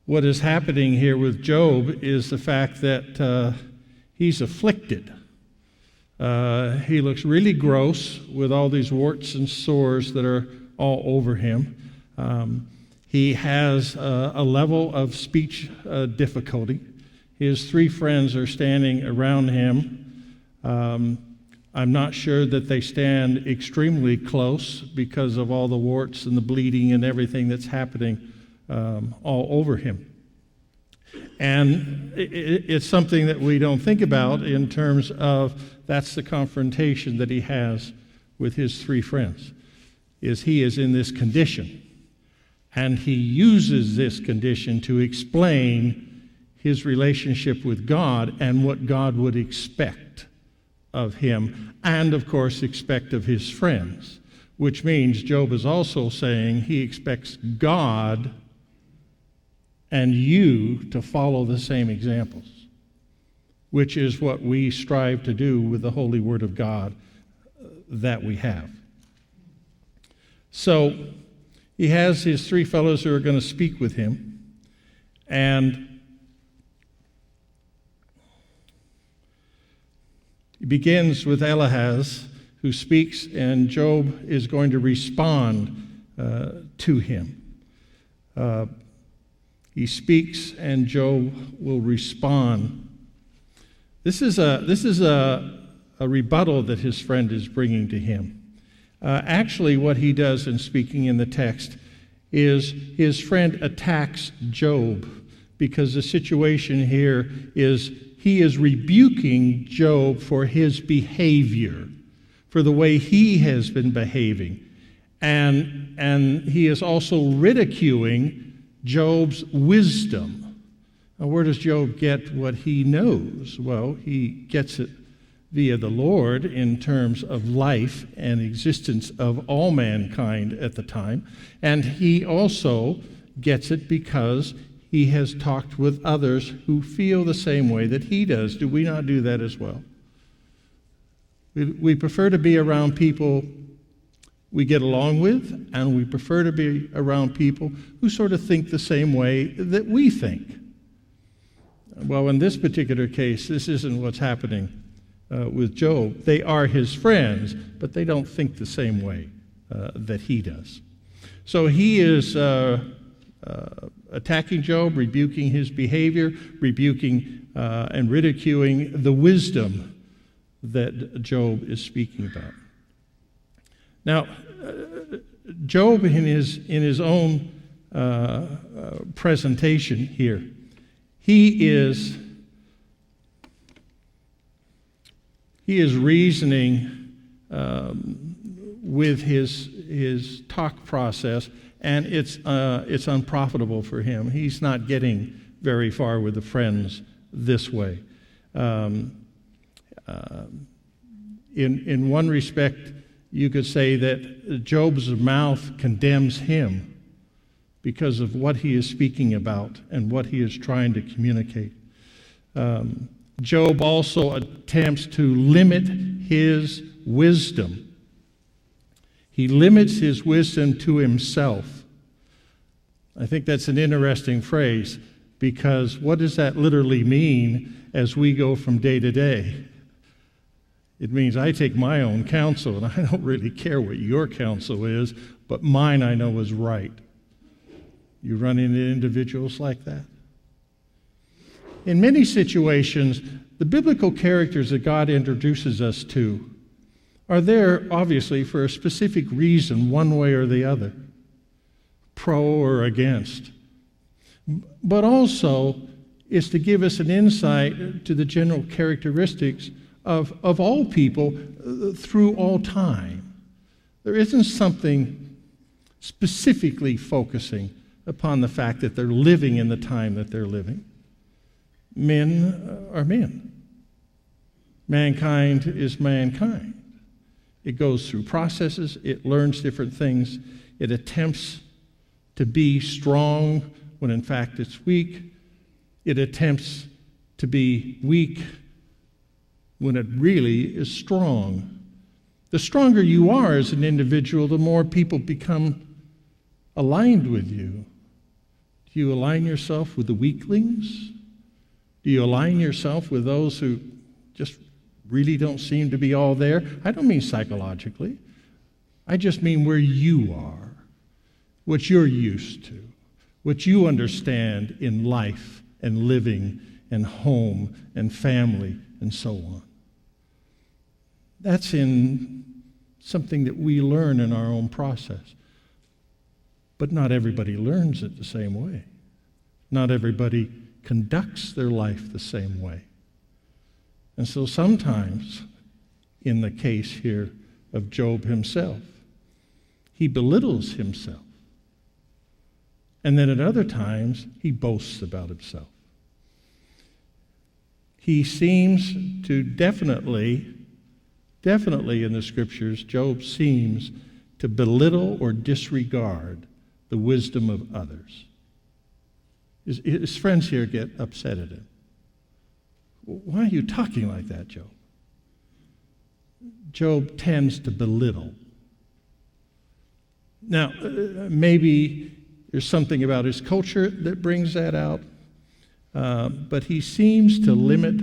What is happening here with Job is the fact that he's afflicted. He looks really gross with all these warts and sores that are all over him. He has a level of speech difficulty. His three friends are standing around him. I'm not sure that they stand extremely close because of all the warts and the bleeding and everything that's happening all over him. And it's something that we don't think about in terms of that's the confrontation that he has with his three friends, is he is in this condition. And he uses this condition to explain his relationship with God and what God would expect of him and, of course, expect of his friends, which means Job is also saying he expects God and you to follow the same examples, which is what we strive to do with the Holy Word of God that we have. So he has his three fellows who are going to speak with him, and he begins with Eliphaz, who speaks, and Job is going to respond to him. He speaks, and Job will respond. This is a rebuttal that his friend is bringing to him. Actually, what he does in speaking in the text is his friend attacks Job, because the situation here is he is rebuking Job for his behavior, for the way he has been behaving. And he is also ridiculing Job's wisdom. Now, where does Job get what he knows? Well, he gets it via the Lord in terms of life and existence of all mankind at the time. And he also gets it because he has talked with others who feel the same way that he does. Do we not do that as well? We prefer to be around people we get along with, and we prefer to be around people who sort of think the same way that we think. Well, in this particular case, this isn't what's happening with Job. They are his friends, but they don't think the same way that he does. So he is attacking Job, rebuking his behavior, rebuking and ridiculing the wisdom that Job is speaking about. Now, Job, in his own presentation here, he is reasoning with his talk process, and it's unprofitable for him. He's not getting very far with the friends this way. In one respect, you could say that Job's mouth condemns him because of what he is speaking about and what he is trying to communicate. Job also attempts to limit his wisdom. He limits his wisdom to himself. I think that's an interesting phrase, because what does that literally mean as we go from day to day? It means I take my own counsel, and I don't really care what your counsel is, but mine I know is right. You run into individuals like that? In many situations, the biblical characters that God introduces us to are there, obviously, for a specific reason, one way or the other, pro or against. But also, it's to give us an insight to the general characteristics of all people through all time. There isn't something specifically focusing upon the fact that they're living in the time that they're living. Men are men. Mankind is mankind. It goes through processes. It learns different things. It attempts to be strong when in fact it's weak. It attempts to be weak when it really is strong. The stronger you are as an individual, the more people become aligned with you. Do you align yourself with the weaklings? Do you align yourself with those who just really don't seem to be all there? I don't mean psychologically. I just mean where you are, what you're used to, what you understand in life and living and home and family and so on. That's in something that we learn in our own process. But not everybody learns it the same way. Not everybody conducts their life the same way. And so sometimes, in the case here of Job himself, he belittles himself. And then at other times, he boasts about himself. He seems to definitely in the Scriptures, Job seems to belittle or disregard the wisdom of others. His friends here get upset at him. Why are you talking like that, Job? Job tends to belittle. Now, maybe there's something about his culture that brings that out, but he seems to limit.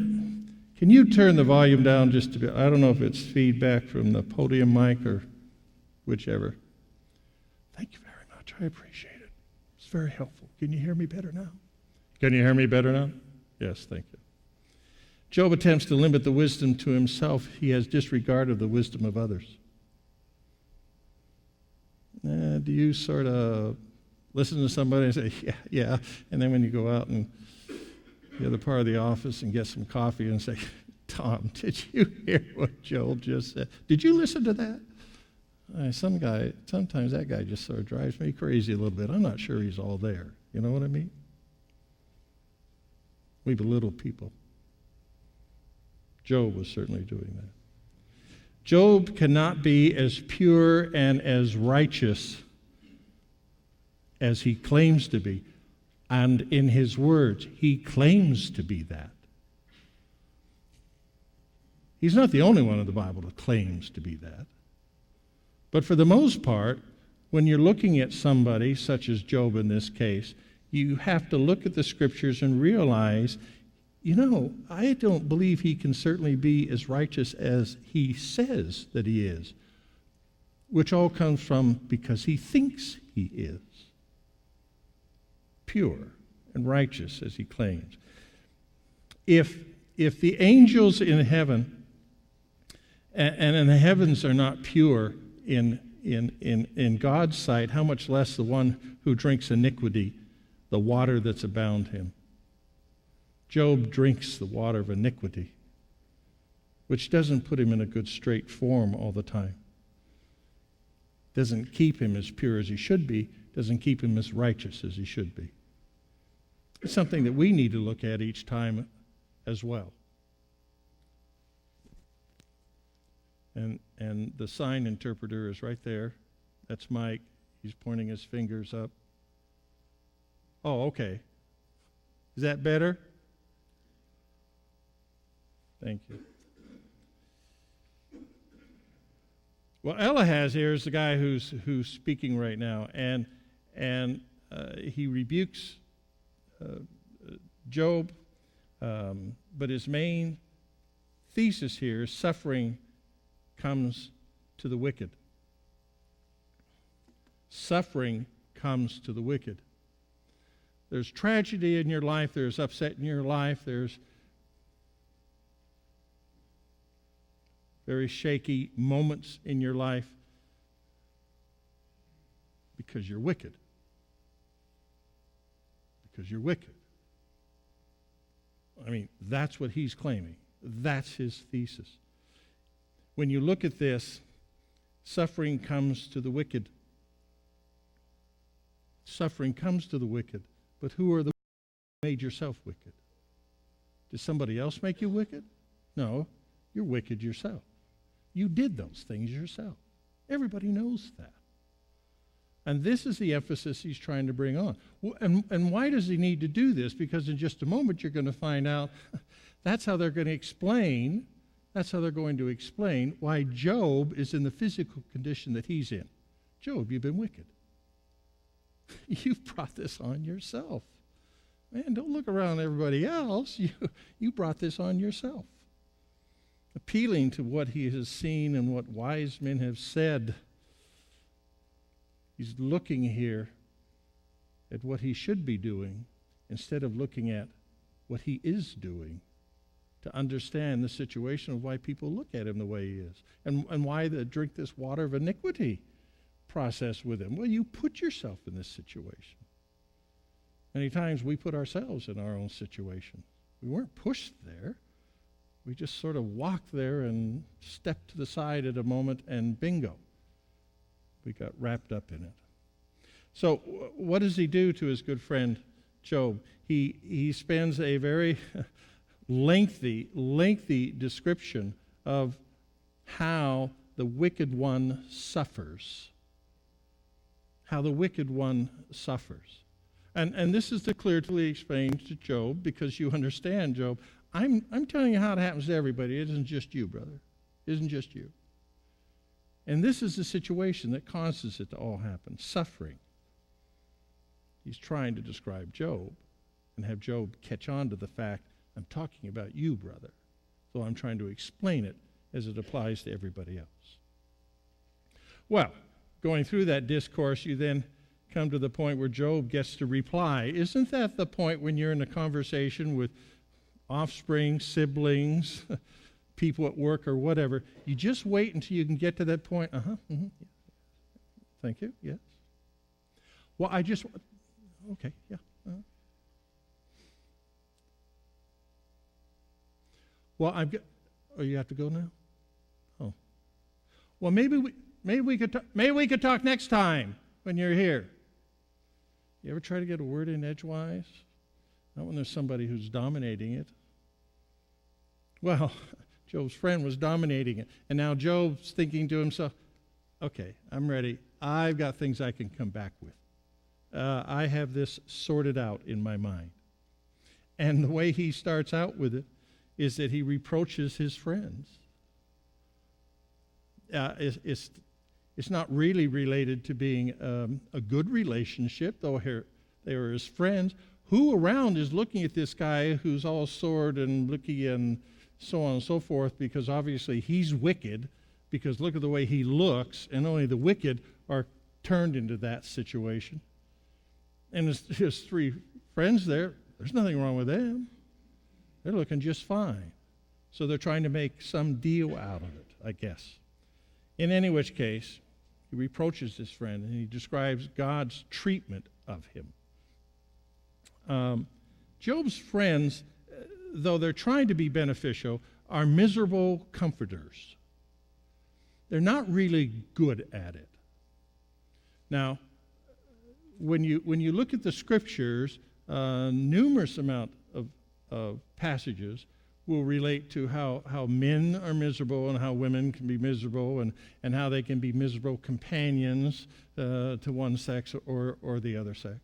Can you turn the volume down just a bit? I don't know if it's feedback from the podium mic or whichever. Thank you very much. I appreciate it. It's very helpful. Can you hear me better now? Can you hear me better now? Yes, thank you. Job attempts to limit the wisdom to himself. He has disregarded the wisdom of others. Do you sort of listen to somebody and say, yeah, and then when you go out and the other part of the office and get some coffee and say, Tom, did you hear what Joel just said? Did you listen to that? Sometimes that guy just sort of drives me crazy a little bit. I'm not sure he's all there. You know what I mean? We belittle people. Job was certainly doing that. Job cannot be as pure and as righteous as he claims to be. And in his words, he claims to be that. He's not the only one in the Bible that claims to be that. But for the most part, when you're looking at somebody, such as Job in this case, you have to look at the Scriptures and realize, I don't believe he can certainly be as righteous as he says that he is, which all comes from because he thinks he is pure and righteous as he claims. If the angels in heaven and in the heavens are not pure in God's sight, how much less the one who drinks iniquity, the water that's abound him. Job drinks the water of iniquity, which doesn't put him in a good straight form all the time. Doesn't keep him as pure as he should be, doesn't keep him as righteous as he should be. It's something that we need to look at each time as well. And the sign interpreter is right there. That's Mike. He's pointing his fingers up. Oh, okay. Is that better? Thank you. Well, Eliphaz here is the guy who's speaking right now, and he rebukes Job, but his main thesis here is suffering comes to the wicked. Suffering comes to the wicked. There's tragedy in your life, there's upset in your life, there's very shaky moments in your life because you're wicked. Because you're wicked. I mean, that's what he's claiming. That's his thesis. When you look at this, suffering comes to the wicked. Suffering comes to the wicked. But who are the who made yourself wicked? Did somebody else make you wicked? No, you're wicked yourself. You did those things yourself. Everybody knows that. And this is the emphasis he's trying to bring on. And why does he need to do this? Because in just a moment you're going to find out that's how they're going to explain why Job is in the physical condition that he's in. Job, you've been wicked. You've brought this on yourself. Man, don't look around at everybody else. You brought this on yourself. Appealing to what he has seen and what wise men have said. He's looking here at what he should be doing instead of looking at what he is doing to understand the situation of why people look at him the way he is and why they drink this water of iniquity process with him. Well, you put yourself in this situation. Many times we put ourselves in our own situation. We weren't pushed there. We just sort of walked there and stepped to the side at a moment and bingo. We got wrapped up in it. So what does he do to his good friend Job? He spends a very lengthy description of how the wicked one suffers. How the wicked one suffers. And this is to clearly explain to Job, because you understand, Job, I'm telling you how it happens to everybody. It isn't just you, brother. It isn't just you. And this is the situation that causes it to all happen, suffering. He's trying to describe Job and have Job catch on to the fact, I'm talking about you, brother. So I'm trying to explain it as it applies to everybody else. Well, going through that discourse, you then come to the point where Job gets to reply. Isn't that the point when you're in a conversation with offspring, siblings, people at work or whatever? You just wait until you can get to that point. Thank you, yes. Well, okay, yeah. Well, you have to go now? Oh. Well, maybe we could talk next time when you're here. You ever try to get a word in edgewise? Not when there's somebody who's dominating it. Well, Job's friend was dominating it. And now Job's thinking to himself, okay, I'm ready. I've got things I can come back with. I have this sorted out in my mind. And the way he starts out with it is that he reproaches his friends. It's not really related to being a good relationship, though they are his friends. Who around is looking at this guy who's all sword and blicky and so on and so forth, because obviously he's wicked, because look at the way he looks, and only the wicked are turned into that situation. And his three friends there's nothing wrong with them. They're looking just fine. So they're trying to make some deal out of it, I guess. In any which case, he reproaches his friend, and he describes God's treatment of him. Job's friends, though they're trying to be beneficial, are miserable comforters. They're not really good at it. Now, when you look at the scriptures, numerous amount of passages will relate to how men are miserable and how women can be miserable and how they can be miserable companions to one sex or the other sex.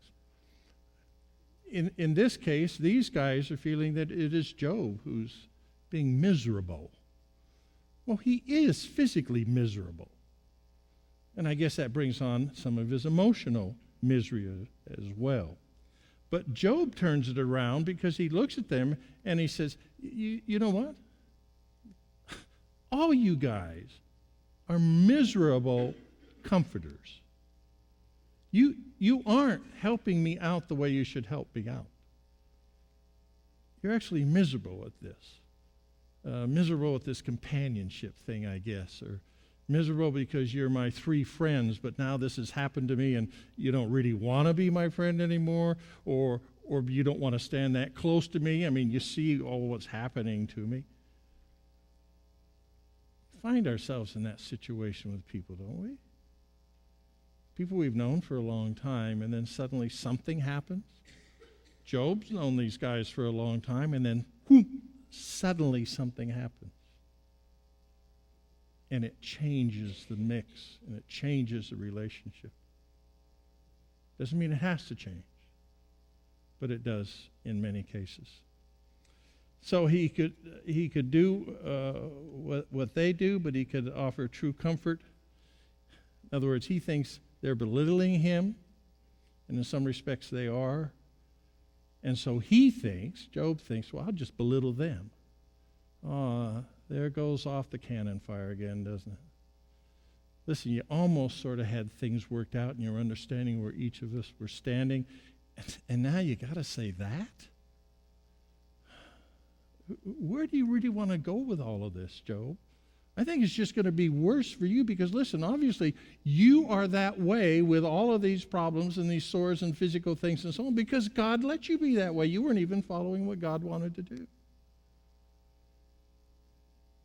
In this case, these guys are feeling that it is Job who's being miserable. Well, he is physically miserable. And I guess that brings on some of his emotional misery as well. But Job turns it around because he looks at them and he says, you know what? All you guys are miserable comforters. You aren't helping me out the way you should help me out. You're actually miserable at this. Miserable at this companionship thing, I guess, or miserable because you're my three friends, but now this has happened to me and you don't really want to be my friend anymore, or you don't want to stand that close to me. I mean, you see all what's happening to me. Find ourselves in that situation with people, don't we? People we've known for a long time, and then suddenly something happens. Job's known these guys for a long time, and then suddenly something happens. And it changes the mix, and it changes the relationship. Doesn't mean it has to change, but it does in many cases. So he could do what they do, but he could offer true comfort. In other words, he thinks they're belittling him, and in some respects they are. And so Job thinks, well, I'll just belittle them. There goes off the cannon fire again, doesn't it? Listen, you almost sort of had things worked out in your understanding where each of us were standing, and now you got to say that? Where do you really want to go with all of this, Job? I think it's just going to be worse for you because, listen, obviously you are that way with all of these problems and these sores and physical things and so on because God let you be that way. You weren't even following what God wanted to do.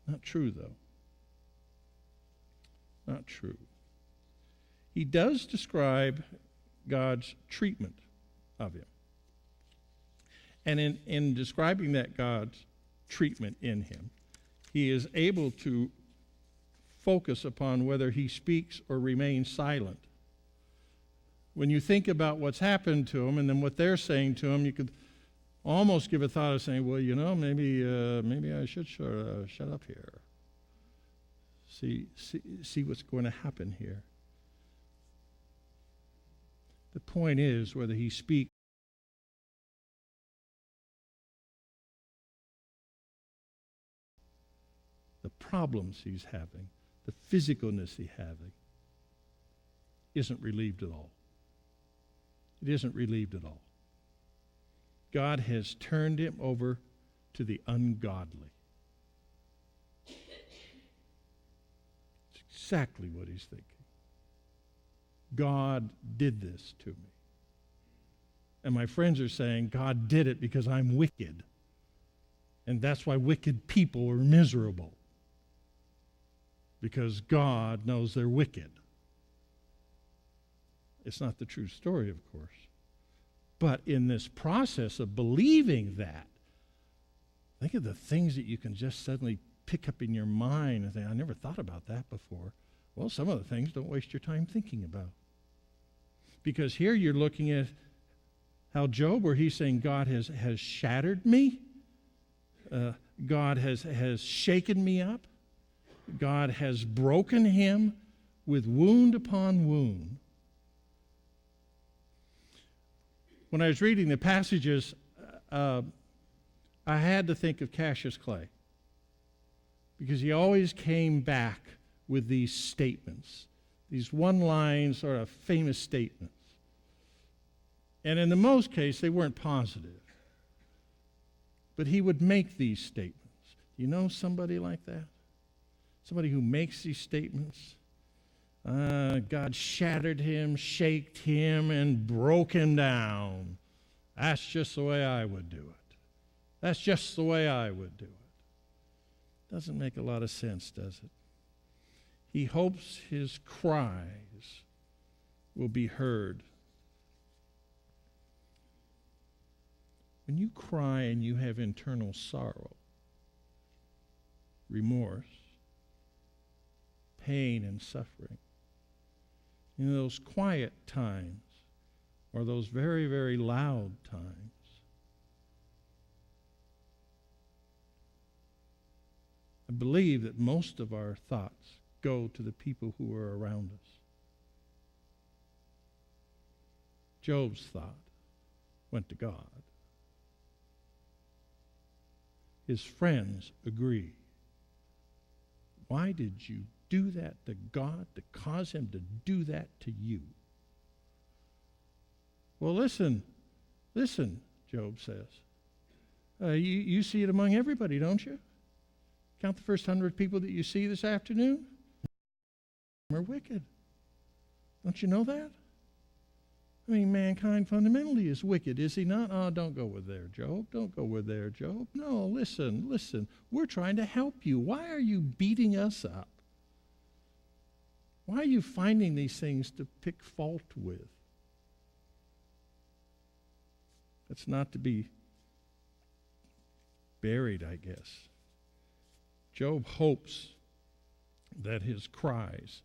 Not true, though. Not true. He does describe God's treatment of him. And in describing that God's treatment in him, he is able to focus upon whether he speaks or remains silent. When you think about what's happened to him and then what they're saying to him, you could almost give a thought of saying, well, maybe I should shut up here. See what's going to happen here. The point is whether he speaks the problems he's having, the physicalness he's having, isn't relieved at all. It isn't relieved at all. God has turned him over to the ungodly. It's exactly what he's thinking. God did this to me. And my friends are saying, God did it because I'm wicked. And that's why wicked people are miserable. Because God knows they're wicked. It's not the true story, of course. But in this process of believing that, think of the things that you can just suddenly pick up in your mind and think, I never thought about that before. Well, some of the things don't waste your time thinking about. Because here you're looking at how Job, where he's saying, God has shattered me. God has shaken me up. God has broken him with wound upon wound. When I was reading the passages, I had to think of Cassius Clay because he always came back with these statements, these one-line sort of famous statements. And in the most case, they weren't positive. But he would make these statements. You know somebody like that? Somebody who makes these statements? God shattered him, shaked him, and broke him down. That's just the way I would do it. That's just the way I would do it. Doesn't make a lot of sense, does it? He hopes his cries will be heard. When you cry and you have internal sorrow, remorse, pain and suffering, in those quiet times or those very, very loud times, I believe that most of our thoughts go to the people who are around us. Job's thought went to God. His friends agree. Why did you do that to God, to cause him to do that to you? Well, listen, Job says. You see it among everybody, don't you? Count the first 100 people that you see this afternoon. Are wicked. Don't you know that? I mean, mankind fundamentally is wicked, is he not? Oh, don't go with there, Job. Don't go with there, Job. No, listen. We're trying to help you. Why are you beating us up? Why are you finding these things to pick fault with? It's not to be buried, I guess. Job hopes that his cries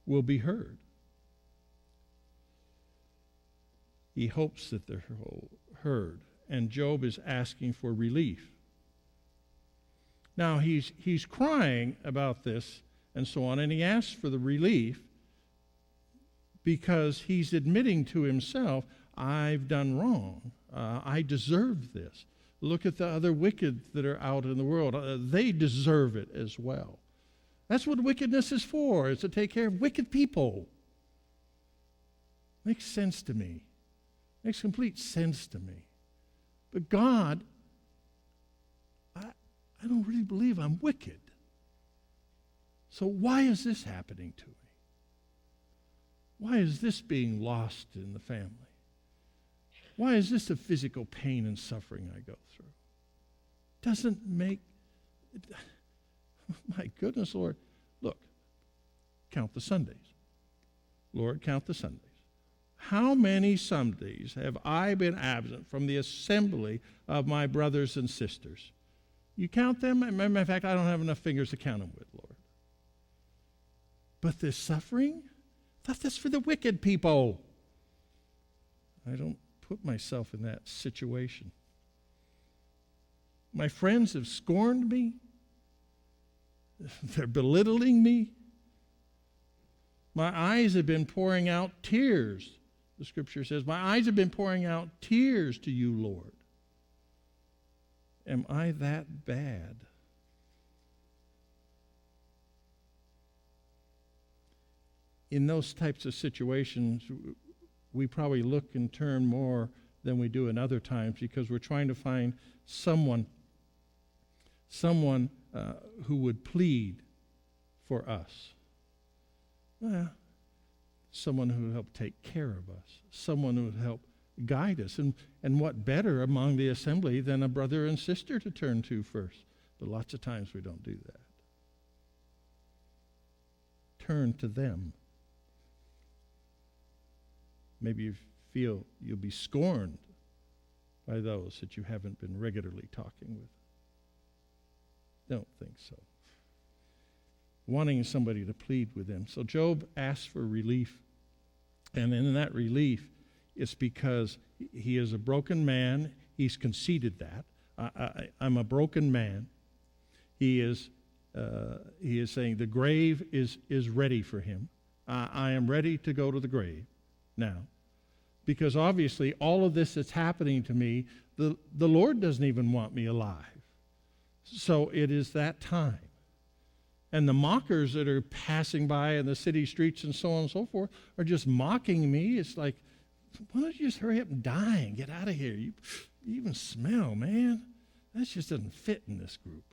will be heard. He hopes that they're heard. And Job is asking for relief. Now, he's crying about this and so on, and he asks for the relief because he's admitting to himself, I've done wrong. I deserve this. Look at the other wicked that are out in the world. They deserve it as well. That's what wickedness is for, is to take care of wicked people. Makes sense to me. Makes complete sense to me. But God, I don't really believe I'm wicked. So why is this happening to me? Why is this being lost in the family? Why is this the physical pain and suffering I go through? Doesn't make... My goodness, Lord. Look, count the Sundays. Lord, count the Sundays. How many Sundays have I been absent from the assembly of my brothers and sisters? You count them? As a matter of fact, I don't have enough fingers to count them with, Lord. But this suffering? I thought that's for the wicked people. I don't put myself in that situation. My friends have scorned me. They're belittling me. My eyes have been pouring out tears. The scripture says, my eyes have been pouring out tears to you, Lord. Am I that bad? In those types of situations, we probably look and turn more than we do in other times because we're trying to find someone who would plead for us. Well, someone who would help take care of us, someone who would help guide us. And what better among the assembly than a brother and sister to turn to first? But lots of times we don't do that. Turn to them. Maybe you feel you'll be scorned by those that you haven't been regularly talking with. Don't think so. Wanting somebody to plead with them. So Job asked for relief. And in that relief, it's because he is a broken man. He's conceded that. I'm a broken man. He is saying the grave is ready for him. I am ready to go to the grave now. Because obviously all of this that's happening to me, the Lord doesn't even want me alive. So it is that time. And the mockers that are passing by in the city streets and so on and so forth are just mocking me. It's like, why don't you just hurry up and die and get out of here? You even smell, man. That just doesn't fit in this group.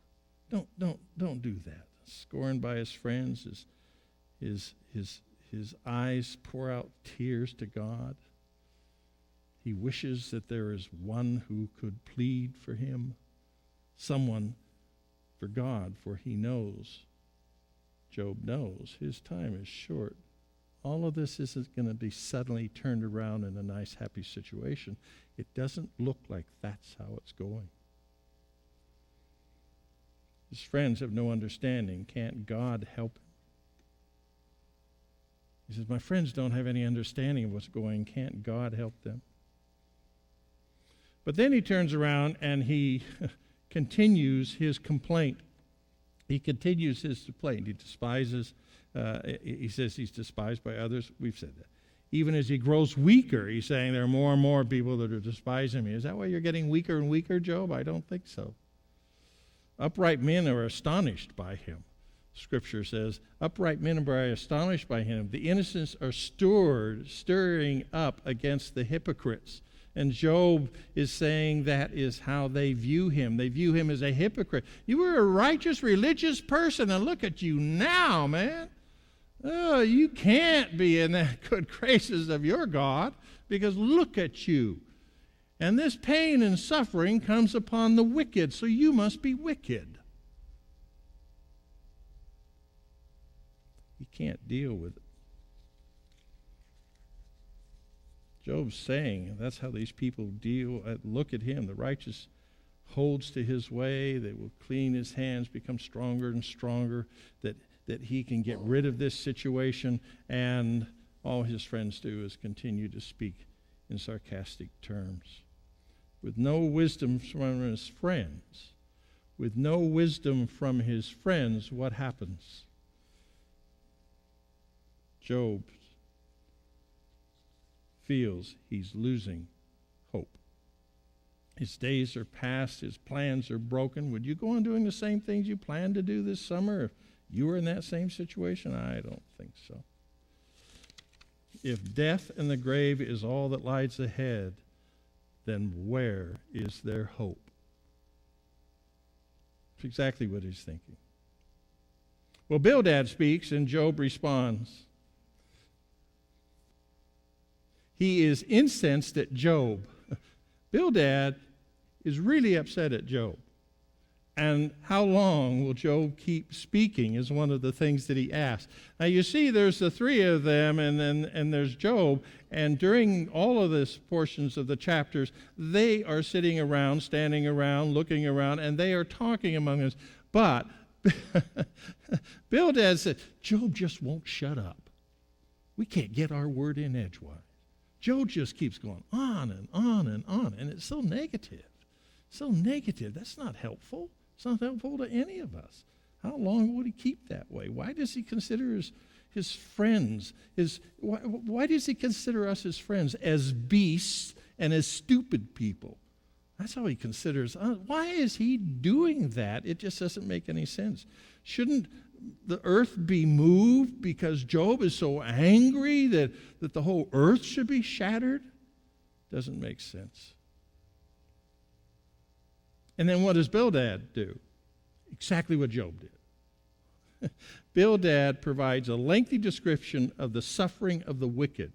Don't do that. Scorned by his friends, his eyes pour out tears to God. He wishes that there is one who could plead for him, someone for God, for he knows, Job knows, his time is short. All of this isn't going to be suddenly turned around in a nice, happy situation. It doesn't look like that's how it's going. His friends have no understanding. Can't God help him? He says, my friends don't have any understanding of what's going. Can't God help them? But then he turns around and he continues his complaint. He continues his complaint. He despises, he says he's despised by others. We've said that. Even as he grows weaker, he's saying there are more and more people that are despising me. Is that why you're getting weaker and weaker, Job? I don't think so. Upright men are astonished by him. Scripture says, upright men are astonished by him. The innocents are stirring up against the hypocrites. And Job is saying that is how they view him. They view him as a hypocrite. You were a righteous, religious person, and look at you now, man. Oh, you can't be in the good graces of your God, because look at you. And this pain and suffering comes upon the wicked, so you must be wicked. You can't deal with it. Job's saying that's how these people deal. Look at him. The righteous holds to his way. They will clean his hands, become stronger and stronger, that he can get rid of this situation. And all his friends do is continue to speak in sarcastic terms. With no wisdom from his friends, what happens? Job feels he's losing hope. His days are past, his plans are broken. Would you go on doing the same things you planned to do this summer if you were in that same situation? I don't think so. If death and the grave is all that lies ahead, then where is their hope? It's exactly what he's thinking. Well, Bildad speaks and Job responds. He is incensed at Job. Bildad is really upset at Job. And how long will Job keep speaking is one of the things that he asks. Now you see there's the three of them and there's Job. And during all of this portions of the chapters, they are sitting around, standing around, looking around, and they are talking among us. But Bildad said, Job just won't shut up. We can't get our word in edgewise. Job just keeps going on and on and on, and it's so negative. So negative. That's not helpful. It's not helpful to any of us. How long would he keep that way? Why does he consider his friends? Why does he consider us his friends as beasts and as stupid people? That's how he considers us. Why is he doing that? It just doesn't make any sense. Shouldn't the earth be moved because Job is so angry that the whole earth should be shattered? Doesn't make sense. And then what does Bildad do? Exactly what Job did. Bildad provides a lengthy description of the suffering of the wicked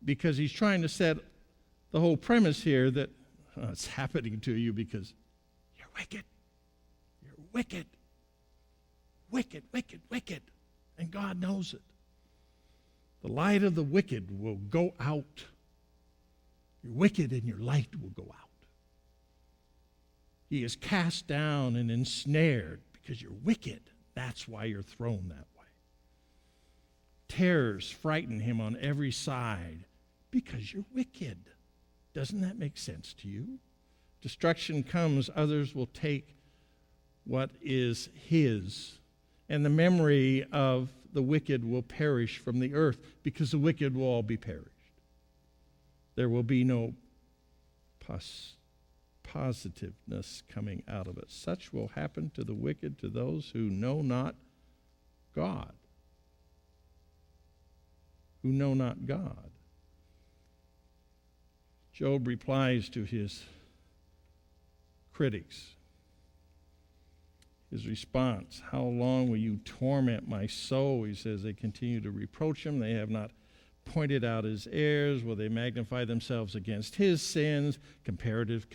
because he's trying to set the whole premise here that it's happening to you because you're wicked. You're wicked. Wicked, wicked, wicked. And God knows it. The light of the wicked will go out. You're wicked and your light will go out. He is cast down and ensnared because you're wicked. That's why you're thrown that way. Terrors frighten him on every side because you're wicked. Doesn't that make sense to you? Destruction comes, others will take what is his. And the memory of the wicked will perish from the earth because the wicked will all be perished. There will be no positiveness coming out of it. Such will happen to the wicked, to those who know not God. Who know not God. Job replies to his critics. His response, how long will you torment my soul? He says, they continue to reproach him. They have not pointed out his errors. Will they magnify themselves against his sins? Comparative.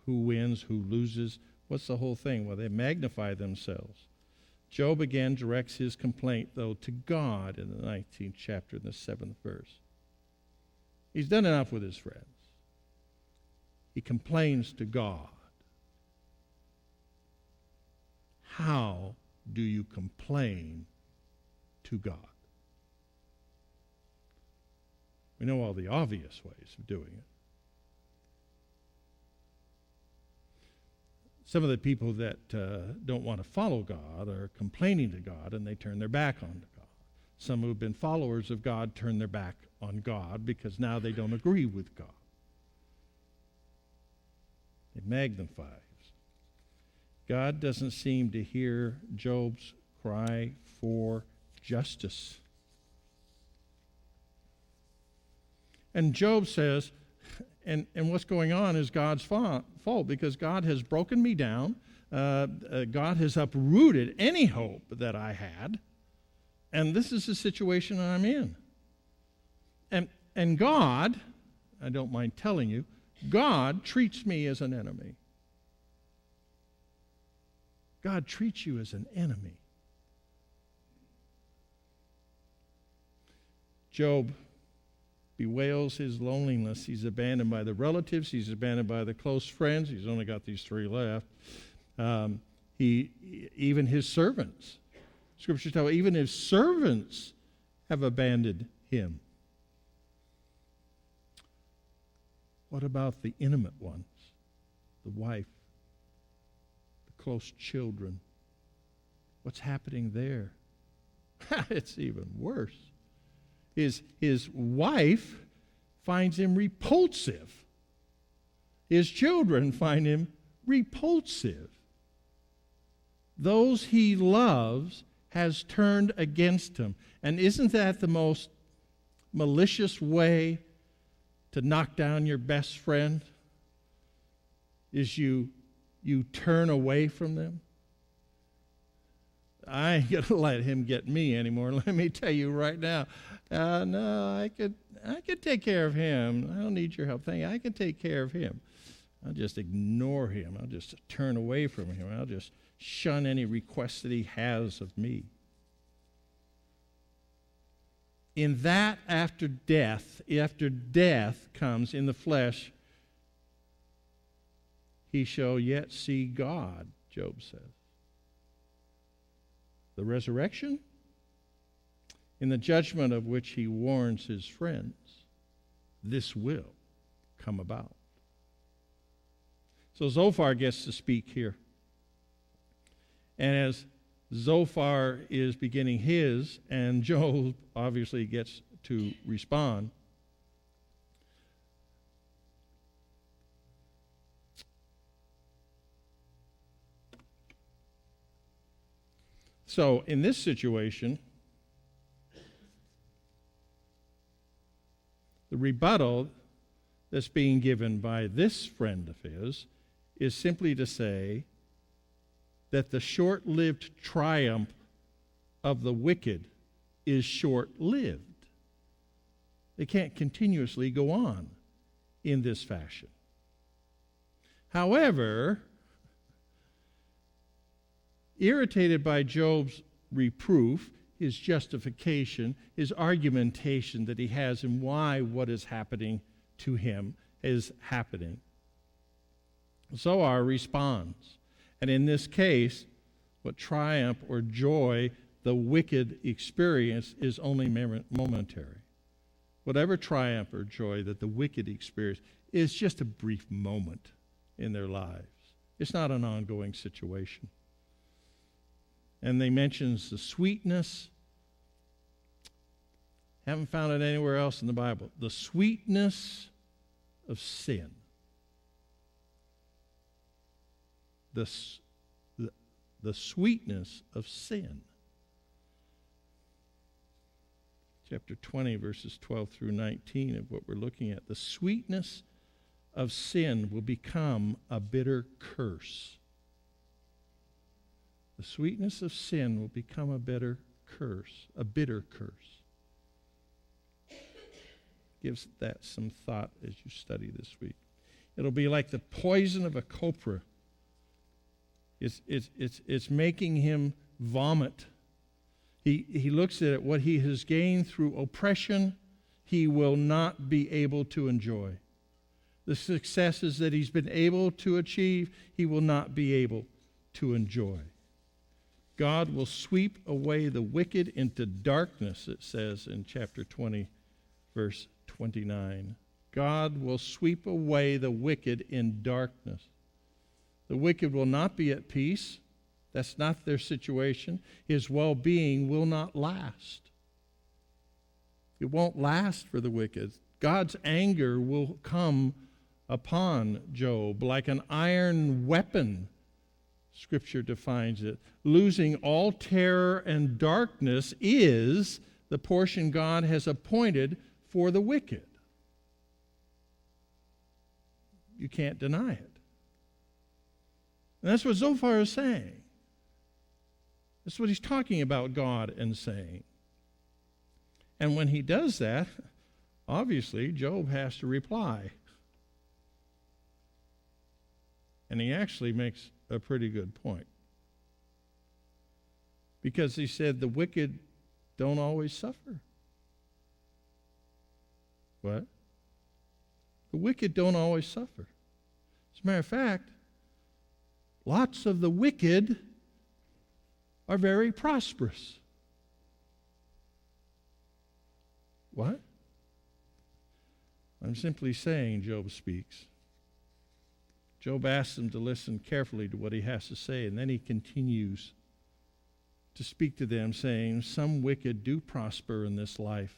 Who wins? Who loses? What's the whole thing? Well, they magnify themselves. Job again directs his complaint, though, to God in the 19th chapter, in the 7th verse. He's done enough with his friends. He complains to God. How do you complain to God? We know all the obvious ways of doing it. Some of the people that don't want to follow God are complaining to God, and they turn their back on God. Some who have been followers of God turn their back on God because now they don't agree with God. It magnifies. God doesn't seem to hear Job's cry for justice. And Job says, and what's going on is God's fault because God has broken me down. God has uprooted any hope that I had. And this is the situation I'm in. And God, I don't mind telling you, God treats me as an enemy. God treats you as an enemy. Job bewails his loneliness. He's abandoned by the relatives. He's abandoned by the close friends. He's only got these three left. Even his servants. Scriptures tell even his servants have abandoned him. What about the intimate ones? The wife, the close children. What's happening there? It's even worse. His wife finds him repulsive. His children find him repulsive. Those he loves has turned against him. And isn't that the most malicious way to knock down your best friend? Is you turn away from them? I ain't gonna let him get me anymore. Let me tell you right now. No, I could take care of him. I don't need your help. Thank you. I can take care of him. I'll just ignore him. I'll just turn away from him. I'll just shun any requests that he has of me. In that after death comes in the flesh, he shall yet see God, Job says. The resurrection, in the judgment of which he warns his friends, this will come about. So Zophar gets to speak here. And as Zophar is beginning his, and Job obviously gets to respond, so in this situation, the rebuttal that's being given by this friend of his is simply to say that the short-lived triumph of the wicked is short-lived. They can't continuously go on in this fashion. However, irritated by Job's reproof, his justification, his argumentation that he has in why what is happening to him is happening, Zohar responds. And in this case, what triumph or joy the wicked experience is only momentary. Whatever triumph or joy that the wicked experience is just a brief moment in their lives. It's not an ongoing situation. And they mentions the sweetness. Haven't found it anywhere else in the Bible. The sweetness of sin. The sweetness of sin. Chapter 20, verses 12 through 19 of what we're looking at. The sweetness of sin will become a bitter curse. The sweetness of sin will become a bitter curse. Gives that some thought as you study this week. It'll be like the poison of a cobra. It's making him vomit. He looks at it, what he has gained through oppression, he will not be able to enjoy. The successes that he's been able to achieve, he will not be able to enjoy. God will sweep away the wicked into darkness, it says in chapter 20, verse 29. God will sweep away the wicked in darkness. The wicked will not be at peace. That's not their situation. His well-being will not last. It won't last for the wicked. God's anger will come upon Job like an iron weapon, Scripture defines it. Losing all terror and darkness is the portion God has appointed for the wicked. You can't deny it. And that's what Zophar is saying. That's what he's talking about God and saying. And when he does that, obviously, Job has to reply. And he actually makes a pretty good point. Because he said the wicked don't always suffer. What? The wicked don't always suffer. As a matter of fact, lots of the wicked are very prosperous. What? I'm simply saying, Job speaks. Job asks them to listen carefully to what he has to say, and then he continues to speak to them, saying, some wicked do prosper in this life,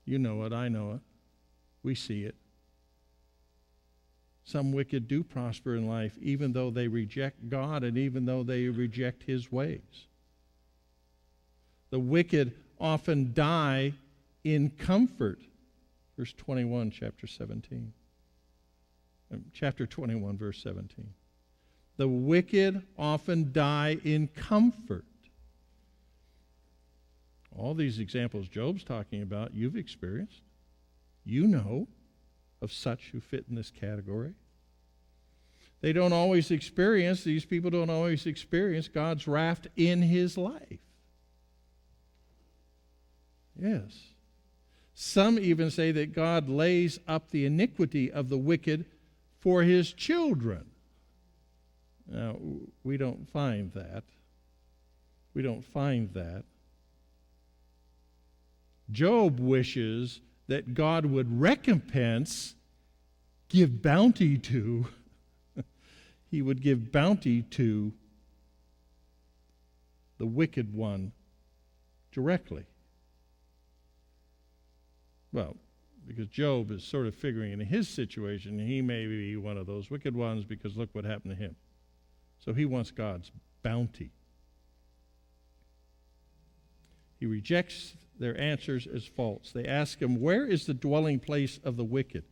You know it, I know it. We see it. Some wicked do prosper in life, even though they reject God and even though they reject his ways. The wicked often die in comfort. Verse 21, chapter 17. Chapter 21, verse 17. The wicked often die in comfort. All these examples Job's talking about, you've experienced. You know of such who fit in this category. These people don't always experience God's wrath in his life. Yes. Some even say that God lays up the iniquity of the wicked for his children. Now, we don't find that. We don't find that. Job wishes that God would recompense, give bounty to, he would give bounty to the wicked one directly. Well, because Job is sort of figuring in his situation, he may be one of those wicked ones because look what happened to him. So he wants God's bounty. He rejects their answers as false. They ask him, where is the dwelling place of the wicked?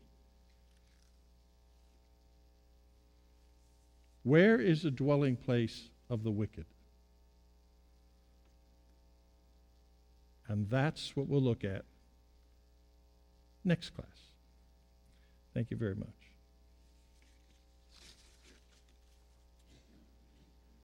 Where is the dwelling place of the wicked? And that's what we'll look at next class. Thank you very much.